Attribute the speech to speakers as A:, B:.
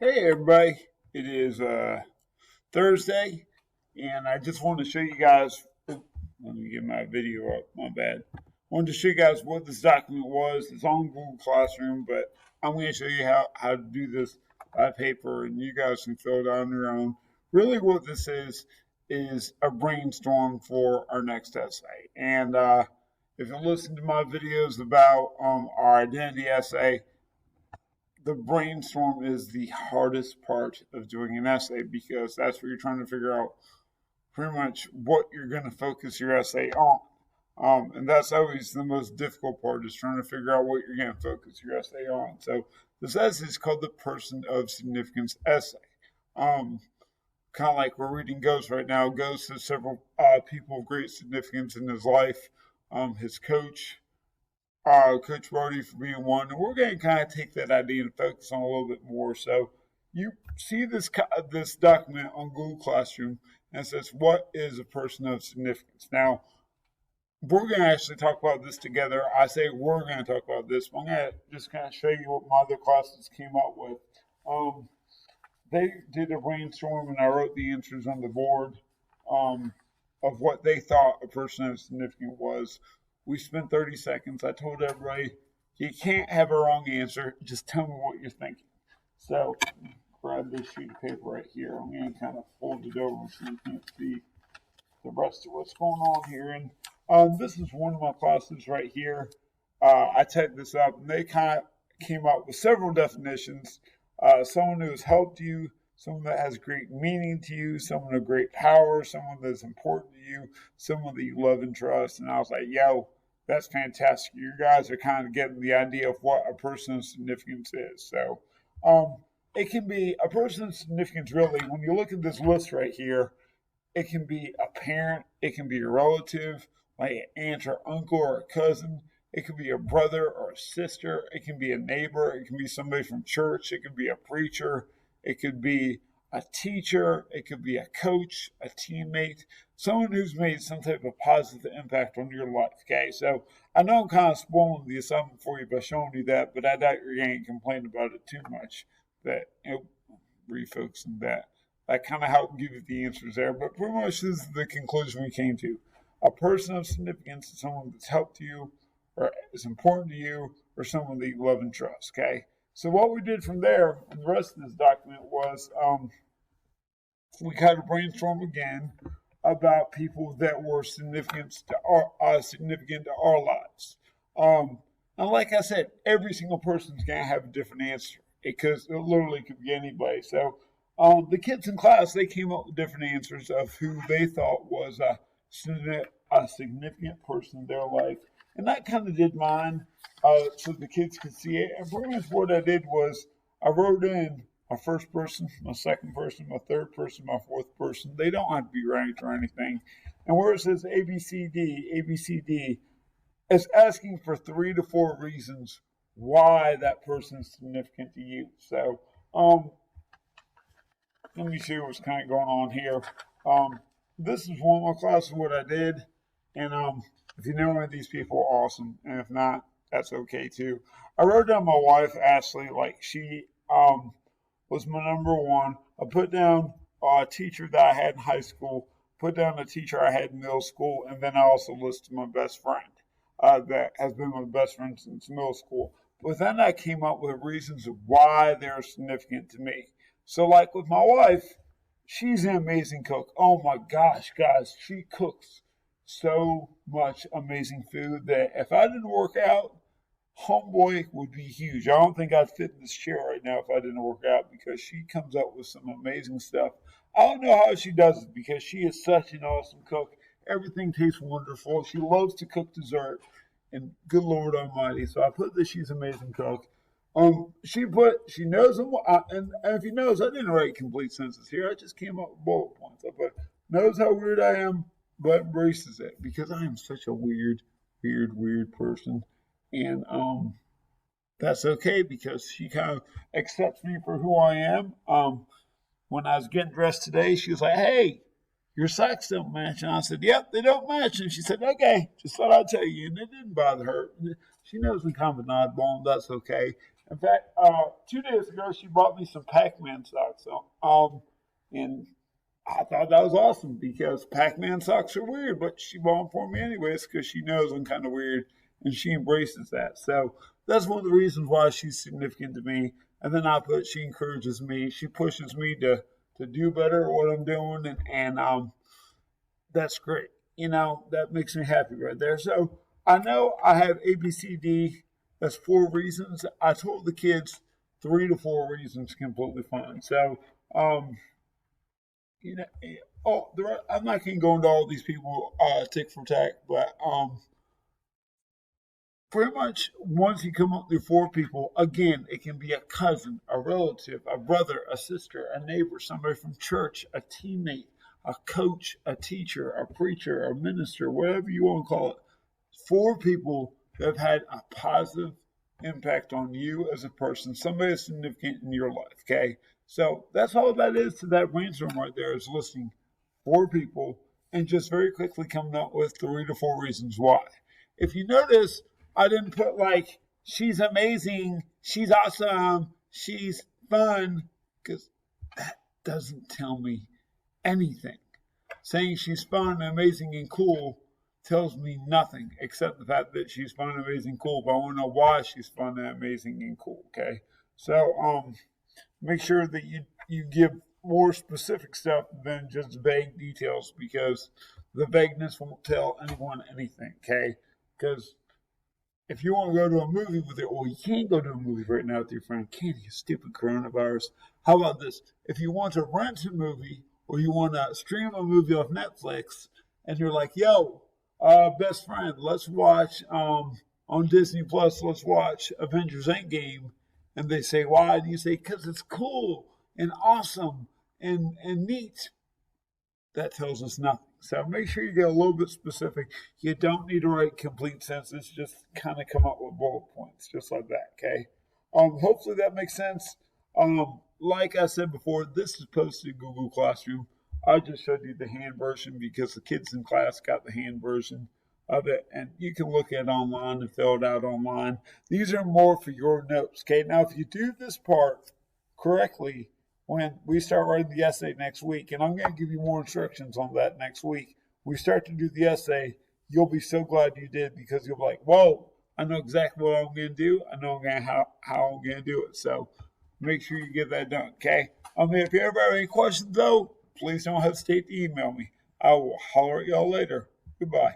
A: Hey everybody, it is Thursday, and I just wanted to show you guys. Let me get my video up. My bad. Wanted to show you guys what this document was. It's on Google Classroom, but I'm going to show you how to do this by paper, and you guys can fill it out on your own. Really, what this is a brainstorm for our next essay. And if you listen to my videos about our identity essay, the brainstorm is the hardest part of doing an essay because that's where you're trying to figure out pretty much what you're going to focus your essay on. And that's always the most difficult part is trying to figure out what you're going to focus your essay on. So this essay is called the Person of Significance essay. Kind of like where reading goes right now, goes to several people of great significance in his life. His coach, Coach Brody for being one. And we're going to kind of take that idea and focus on a little bit more. So you see this document on Google Classroom, and it says, what is a person of significance? Now, we're going to actually talk about this together. I say we're going to talk about this, but I'm going to just kind of show you what my other classes came up with. They did a brainstorm, and I wrote the answers on the board of what they thought a person of significance was. We spent 30 seconds. I told everybody, you can't have a wrong answer. Just tell me what you're thinking. So, grab this sheet of paper right here. I'm going to kind of fold it over so you can't see the rest of what's going on here. And this is one of my classes right here. I typed this up, and they kind of came up with several definitions. Someone who has helped you, someone that has great meaning to you, someone of great power, someone that's important to you, someone that you love and trust. And I was like, yo, that's fantastic. You guys are kind of getting the idea of what a person of significance is. So it can be a person of significance, really, when you look at this list right here, it can be a parent, it can be a relative, like an aunt or uncle or a cousin. It could be a brother or a sister. It can be a neighbor. It can be somebody from church. It could be a preacher. It could be a teacher. It could be a coach, a teammate, someone who's made some type of positive impact on your life. Okay, so I know I'm kind of spoiling the assignment for you by showing you that, but I doubt you're going to complain about it too much. That refocusing that. That kind of helped give you the answers there. But pretty much this is the conclusion we came to. A person of significance is someone that's helped you, or is important to you, or someone that you love and trust, okay? So what we did from there, and the rest of this document was we kind of brainstorm again about people that were significant to our lives. And like I said, every single person's going to have a different answer because it literally could be anybody. So the kids in class, they came up with different answers of who they thought was a significant person in their life. And that kind of did mine so the kids could see it. And pretty much what I did was I wrote in my first person, my second person, my third person, my fourth person. They don't have to be ranked or anything. And where it says A, B, C, D, A, B, C, D, it's asking for 3 to 4 reasons why that person is significant to you. So let me see what's kind of going on here. This is one of my classes, what I did. And if you know any of these people, awesome. And if not, that's okay too. I wrote down my wife, Ashley, like she was my number one. I put down a teacher that I had in high school, put down a teacher I had in middle school, and then I also listed my best friend that has been my best friend since middle school. But then I came up with reasons why they're significant to me. So like with my wife, she's an amazing cook. Oh my gosh, guys, she cooks so much amazing food that if I didn't work out, homeboy would be huge. I don't think I'd fit in this chair right now if I didn't work out because she comes up with some amazing stuff. I don't know how she does it because she is such an awesome cook. Everything tastes wonderful. She loves to cook dessert, and good Lord Almighty. So I put that she's an amazing cook. She knows them, and if you notice, I didn't write complete sentences here. I just came up with bullet points. I put knows how weird I am, but embraces it because I am such a weird person, and that's okay because she kind of accepts me for who I am. When I was getting dressed today, she was like, "Hey, your socks don't match," and I said, "Yep, they don't match." And she said, "Okay, just thought I'd tell you," and it didn't bother her. She knows I'm kind of an oddball, and that's okay. In fact, 2 days ago, she bought me some Pac-Man socks. And I thought that was awesome because Pac-Man socks are weird, but she bought them for me anyways because she knows I'm kind of weird and she embraces that. So that's one of the reasons why she's significant to me. And then she encourages me, she pushes me to do better at what I'm doing, and that's great. That makes me happy right there. So I know I have ABCD. That's 4 reasons. I told the kids 3 to 4 reasons completely fine. So you know, I'm not going to go into all these people tick for tack, but pretty much once you come up through 4 people, again, it can be a cousin, a relative, a brother, a sister, a neighbor, somebody from church, a teammate, a coach, a teacher, a preacher, a minister, whatever you want to call it. 4 people that have had a positive impact on you as a person, somebody that's significant in your life, okay? So that's all that is to that brainstorm right there, is listing 4 people and just very quickly coming up with 3 to 4 reasons why. If you notice, I didn't put like, she's amazing, she's awesome, she's fun, because that doesn't tell me anything. Saying she's fun, amazing, and cool tells me nothing except the fact that she's fun, amazing, cool. But I want to know why she's fun, amazing, and cool. Okay, so make sure that you give more specific stuff than just vague details, because the vagueness won't tell anyone anything. Okay, because if you want to go to a movie with it, well, you can't go to a movie right now with your friend. Can't you, stupid coronavirus? How about this? If you want to rent a movie or you want to stream a movie off Netflix, and you're like, yo, best friend, let's watch on Disney Plus, let's watch Avengers Endgame. And they say, why? And you say, because it's cool and awesome and neat. That tells us nothing. So make sure you get a little bit specific. You don't need to write complete sentences. Just kind of come up with bullet points, just like that. Okay. Hopefully that makes sense. Like I said before, this is posted in Google Classroom. I just showed you the hand version because the kids in class got the hand version of it, and you can look at it online and fill it out online. These are more for your notes. Okay. Now, if you do this part correctly, when we start writing the essay next week, and I'm going to give you more instructions on that next week. We start to do the essay, you'll be so glad you did, because you'll be like, whoa, I know exactly what I'm going to do. I know how I'm going to do it. So make sure you get that done, okay? If you ever have any questions, though, please don't hesitate to email me. I will holler at y'all later. Goodbye.